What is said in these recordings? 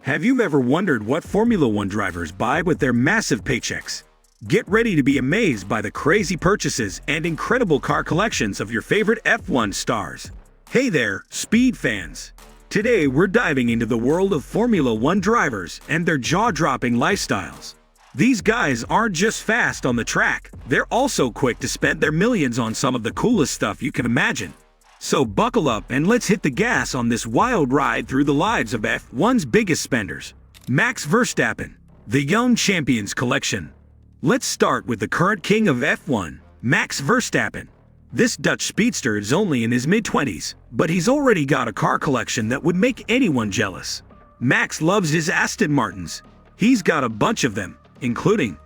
Have you ever wondered what Formula One drivers buy with their massive paychecks? Get ready to be amazed by the crazy purchases and incredible car collections of your favorite F1 stars. Hey there, speed fans! Today we're diving into the world of Formula One drivers and their jaw-dropping lifestyles. These guys aren't just fast on the track, they're also quick to spend their millions on some of the coolest stuff you can imagine. So buckle up and let's hit the gas on this wild ride through the lives of F1's biggest spenders. Max Verstappen, the Young Champions Collection. Let's start with the current king of F1, Max Verstappen. This Dutch speedster is only in his mid-20s, but he's already got a car collection that would make anyone jealous. Max loves his Aston Martins. He's got a bunch of them, including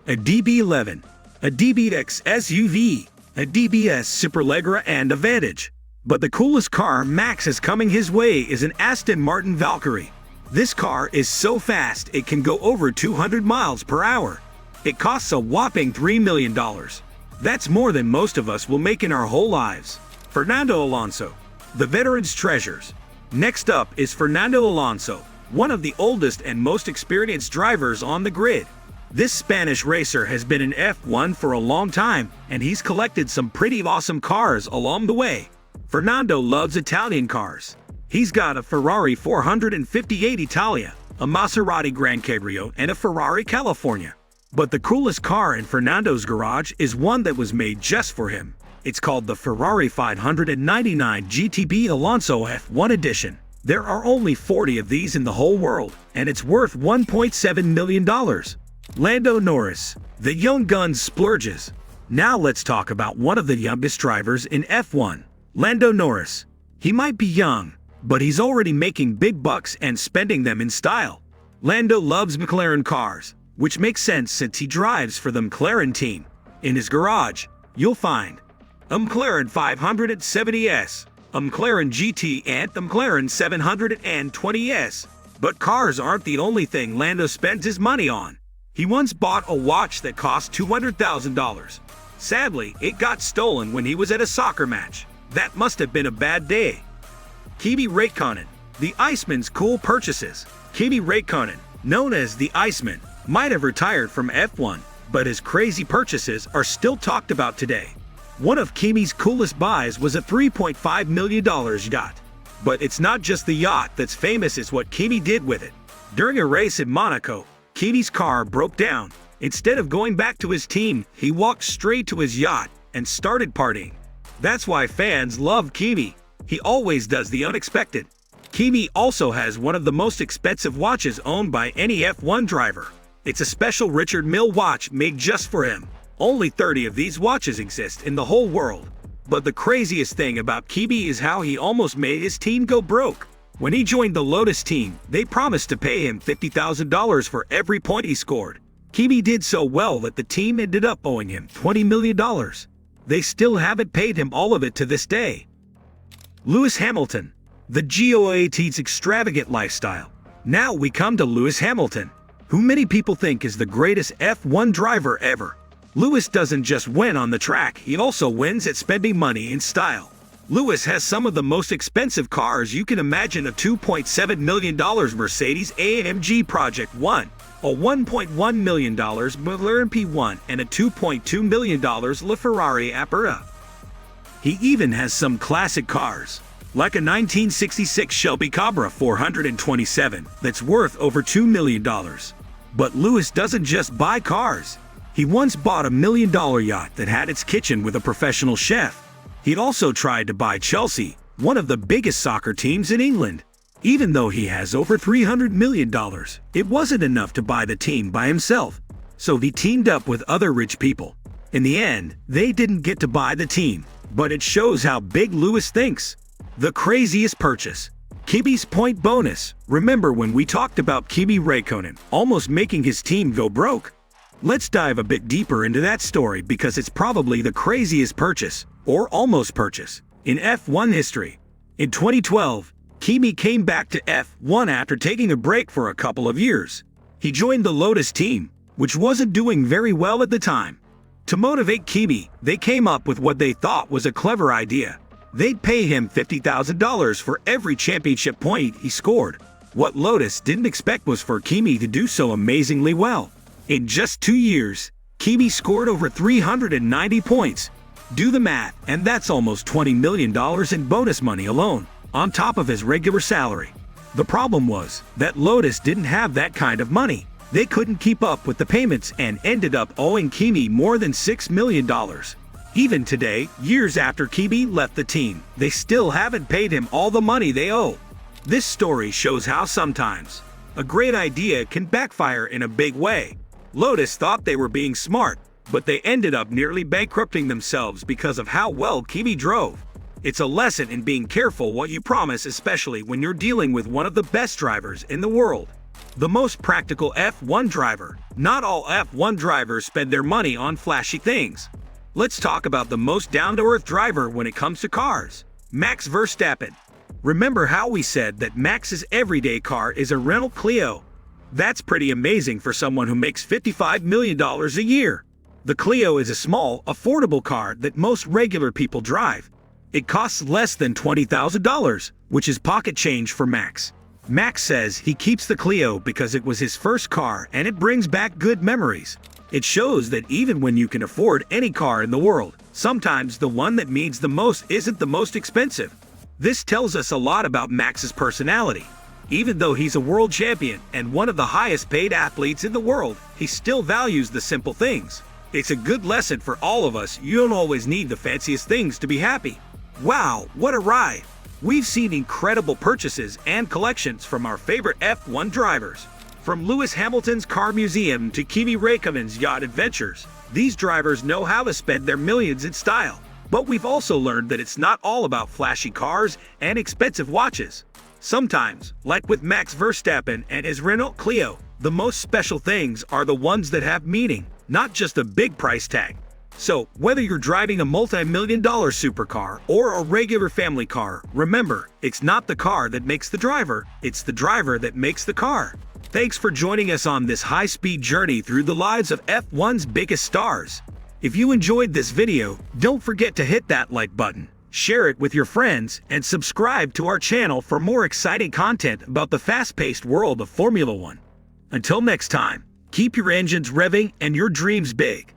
a DB11, a DBX SUV, a DBS Superleggera and a Vantage. But the coolest car Max has coming his way is an Aston Martin Valkyrie. This car is so fast it can go over 200 miles per hour. It costs a whopping $3 million. That's more than most of us will make in our whole lives. Fernando Alonso, the veteran's treasures. Next up is Fernando Alonso, one of the oldest and most experienced drivers on the grid. This Spanish racer has been in F1 for a long time, and he's collected some pretty awesome cars along the way. Fernando loves Italian cars. He's got a Ferrari 458 Italia, a Maserati Gran Cabrio, and a Ferrari California. But the coolest car in Fernando's garage is one that was made just for him. It's called the Ferrari 599 GTB Alonso F1 Edition. There are only 40 of these in the whole world, and it's worth $1.7 million. Lando Norris, the young gun's splurges. Now let's talk about one of the youngest drivers in F1. Lando Norris. He might be young, but he's already making big bucks and spending them in style. Lando loves McLaren cars, which makes sense since he drives for the McLaren team. In his garage, you'll find a McLaren 570S, a McLaren GT and the McLaren 720S. But cars aren't the only thing Lando spends his money on. He once bought a watch that cost $200,000. Sadly, it got stolen when he was at a soccer match. That must have been a bad day. Kimi Räikkönen, the Iceman's cool purchases. Kimi Räikkönen, known as the Iceman, might have retired from F1, but his crazy purchases are still talked about today. One of Kimi's coolest buys was a $3.5 million yacht. But it's not just the yacht that's famous, it's what Kimi did with it. During a race in Monaco, Kimi's car broke down. Instead of going back to his team, he walked straight to his yacht and started partying. That's why fans love Kimi. He always does the unexpected. Kimi also has one of the most expensive watches owned by any F1 driver. It's a special Richard Mille watch made just for him. Only 30 of these watches exist in the whole world. But the craziest thing about Kimi is how he almost made his team go broke. When he joined the Lotus team, they promised to pay him $50,000 for every point he scored. Kimi did so well that the team ended up owing him $20 million. They still haven't paid him all of it to this day. Lewis Hamilton, the GOAT's extravagant lifestyle. Now we come to Lewis Hamilton, who many people think is the greatest F1 driver ever. Lewis doesn't just win on the track, he also wins at spending money in style. Lewis has some of the most expensive cars you can imagine: a $2.7 million Mercedes-AMG Project 1, a $1.1 million McLaren P1, and a $2.2 million LaFerrari Aperta. He even has some classic cars, like a 1966 Shelby Cobra 427 that's worth over $2 million. But Lewis doesn't just buy cars. He once bought a $1 million yacht that had its kitchen with a professional chef. He'd also tried to buy Chelsea, one of the biggest soccer teams in England. Even though he has over $300 million, it wasn't enough to buy the team by himself. So he teamed up with other rich people. In the end, they didn't get to buy the team, but it shows how big Lewis thinks. The craziest purchase. Kimi's point bonus. Remember when we talked about Kimi Räikkönen almost making his team go broke? Let's dive a bit deeper into that story because it's probably the craziest purchase, or almost purchase, in F1 history. In 2012, Kimi came back to F1 after taking a break for a couple of years. He joined the Lotus team, which wasn't doing very well at the time. To motivate Kimi, they came up with what they thought was a clever idea. They'd pay him $50,000 for every championship point he scored. What Lotus didn't expect was for Kimi to do so amazingly well. In just 2 years, Kimi scored over 390 points. Do the math, and that's almost $20 million in bonus money alone, on top of his regular salary. The problem was that Lotus didn't have that kind of money. They couldn't keep up with the payments and ended up owing Kimi more than $6 million. Even today, years after Kimi left the team, they still haven't paid him all the money they owe. This story shows how sometimes a great idea can backfire in a big way. Lotus thought they were being smart, but they ended up nearly bankrupting themselves because of how well Kimi drove. It's a lesson in being careful what you promise, especially when you're dealing with one of the best drivers in the world. The most practical F1 driver. Not all F1 drivers spend their money on flashy things. Let's talk about the most down-to-earth driver when it comes to cars. Max Verstappen. Remember how we said that Max's everyday car is a Renault Clio? That's pretty amazing for someone who makes $55 million a year. The Clio is a small, affordable car that most regular people drive. It costs less than $20,000, which is pocket change for Max. Max says he keeps the Clio because it was his first car and it brings back good memories. It shows that even when you can afford any car in the world, sometimes the one that means the most isn't the most expensive. This tells us a lot about Max's personality. Even though he's a world champion and one of the highest paid athletes in the world, he still values the simple things. It's a good lesson for all of us. You don't always need the fanciest things to be happy. Wow, what a ride! We've seen incredible purchases and collections from our favorite F1 drivers. From Lewis Hamilton's car museum to Kimi Räikkönen's yacht adventures, these drivers know how to spend their millions in style. But we've also learned that it's not all about flashy cars and expensive watches. Sometimes, like with Max Verstappen and his Renault Clio, the most special things are the ones that have meaning, not just a big price tag. So, whether you're driving a multi-million-dollar supercar or a regular family car, remember, it's not the car that makes the driver, it's the driver that makes the car. Thanks for joining us on this high-speed journey through the lives of F1's biggest stars. If you enjoyed this video, don't forget to hit that like button, share it with your friends, and subscribe to our channel for more exciting content about the fast-paced world of Formula One. Until next time, keep your engines revving and your dreams big.